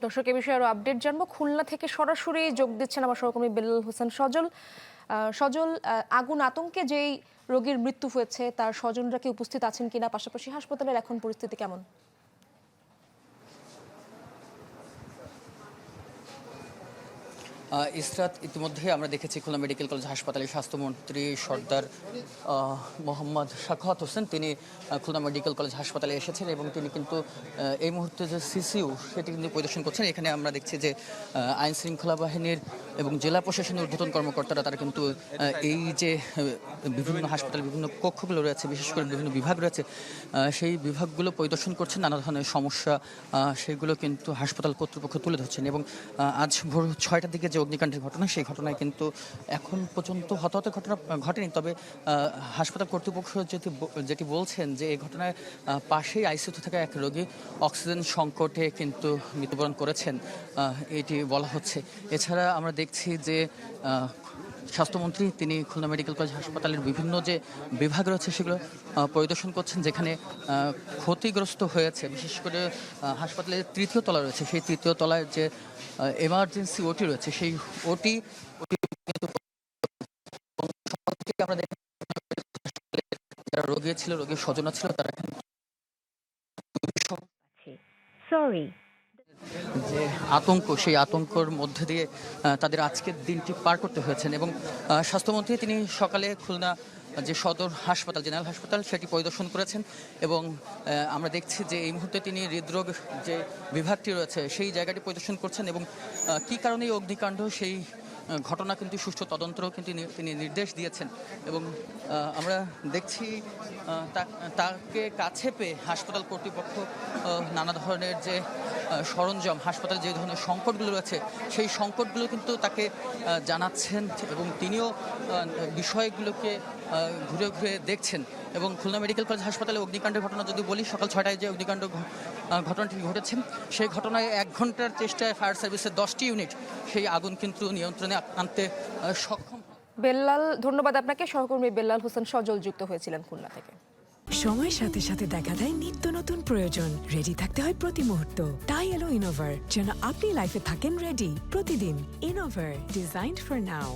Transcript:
দর্শক, এ বিষয়ে আরো আপডেট জানবো। খুলনা থেকে সরাসরি যোগ দিচ্ছেন আমার সহকর্মী বেলাল হোসেন সজল। সজল, আগুন আতঙ্কে যেই রোগীর মৃত্যু হয়েছে তার স্বজনরা কি উপস্থিত আছেন কিনা, পাশাপাশি হাসপাতালের এখন পরিস্থিতি কেমন? ইসরাত, ইতিমধ্যে আমরা দেখেছি খুলনা মেডিকেল কলেজ হাসপাতালে স্বাস্থ্যমন্ত্রী সর্দার মোহাম্মদ সাখাওয়াত হোসেন তিনি খুলনা মেডিকেল কলেজ হাসপাতালে এসেছেন এবং তিনি কিন্তু এই মুহূর্তে যে সিসিইউ সেটি কিন্তু পরিদর্শন করছেন। এখানে আমরা দেখছি যে আইন শৃঙ্খলা বাহিনীর এবং জেলা প্রশাসনের ঊর্ধ্বতন কর্মকর্তারা তারা কিন্তু এই যে বিভিন্ন হাসপাতাল বিভিন্ন কক্ষগুলো রয়েছে, বিশেষ করে বিভিন্ন বিভাগ রয়েছে, সেই বিভাগগুলো পরিদর্শন করছেন, নানা ধরনের সমস্যা সেগুলো কিন্তু হাসপাতাল কর্তৃপক্ষ তুলে ধরছেন। এবং আজ ভোর 6টার দিকে যে অগ্নিকাণ্ডের ঘটনা, সেই ঘটনায় কিন্তু এখন পর্যন্ত হতাহতের ঘটনা ঘটেনি। তবে হাসপাতাল কর্তৃপক্ষ যেটি বলছেন যে এই ঘটনায় পাশেই আইসিইউতে থাকা এক রোগী অক্সিজেন সংকটে কিন্তু মৃত্যুবরণ করেছেন, এটি বলা হচ্ছে। এছাড়া আমরা দেখছি যে স্বাস্থ্যমন্ত্রী তিনি খুলনা মেডিকেল কলেজ হাসপাতালের বিভিন্ন যে বিভাগ রয়েছে সেগুলো পরিদর্শন করছেন, যেখানে ক্ষতিগ্রস্ত হয়েছে। বিশেষ করে হাসপাতালের তৃতীয় তলা রয়েছে, সেই তৃতীয় তলায় যে এমার্জেন্সি ওটি রয়েছে, সেই ওটি কিন্তু আমরা দেখি যারা রোগী ছিল, রোগীর স্বজনা ছিল, তারা সরি যে আতঙ্ক, সেই আতঙ্কর মধ্যে দিয়ে তাদের আজকের দিনটি পার করতে হয়েছেন। এবং স্বাস্থ্যমন্ত্রী তিনি সকালে খুলনা যে সদর হাসপাতাল, জেনারেল হাসপাতাল, সেটি পরিদর্শন করেছেন এবং আমরা দেখছি যে এই মুহূর্তে তিনি হৃদরোগ যে বিভাগটি রয়েছে সেই জায়গাটি পরিদর্শন করছেন এবং কী কারণে এই অগ্নিকাণ্ড সেই ঘটনা কিন্তু সুষ্ঠু তদন্তও কিন্তু তিনি নির্দেশ দিয়েছেন। এবং আমরা দেখছি তাকে কাছে পেয়ে হাসপাতাল কর্তৃপক্ষ নানা ধরনের যে সরঞ্জাম, হাসপাতালে যে ধরনের সংকটগুলো রয়েছে সেই সংকটগুলো কিন্তু তাকে জানাচ্ছেন এবং তিনিও বিষয়গুলোকে ঘুরে ঘুরে দেখছেন। এবং খুলনা মেডিকেল কলেজ হাসপাতালে অগ্নিকাণ্ডের ঘটনা যদি বলি, সকাল 6টায় যে অগ্নিকাণ্ড ঘটনাটি ঘটেছে, সেই ঘটনায় 1 ঘন্টার চেষ্টায় ফায়ার সার্ভিসের 10টি ইউনিট সেই আগুন কিন্তু নিয়ন্ত্রণে আনতে সক্ষম। বেল্লাল, ধন্যবাদ আপনাকে। সহকর্মী বেল্লাল হোসেন সজল যুক্ত হয়েছিলেন খুলনা থেকে। সময়ের সাথে সাথে দেখা দেয় নিত্য নতুন প্রয়োজন। রেডি থাকতে হয় প্রতি মুহূর্ত। তাই এলো ইনোভার, যেন আপনি লাইফে থাকেন রেডি প্রতিদিন। Innova, designed for now.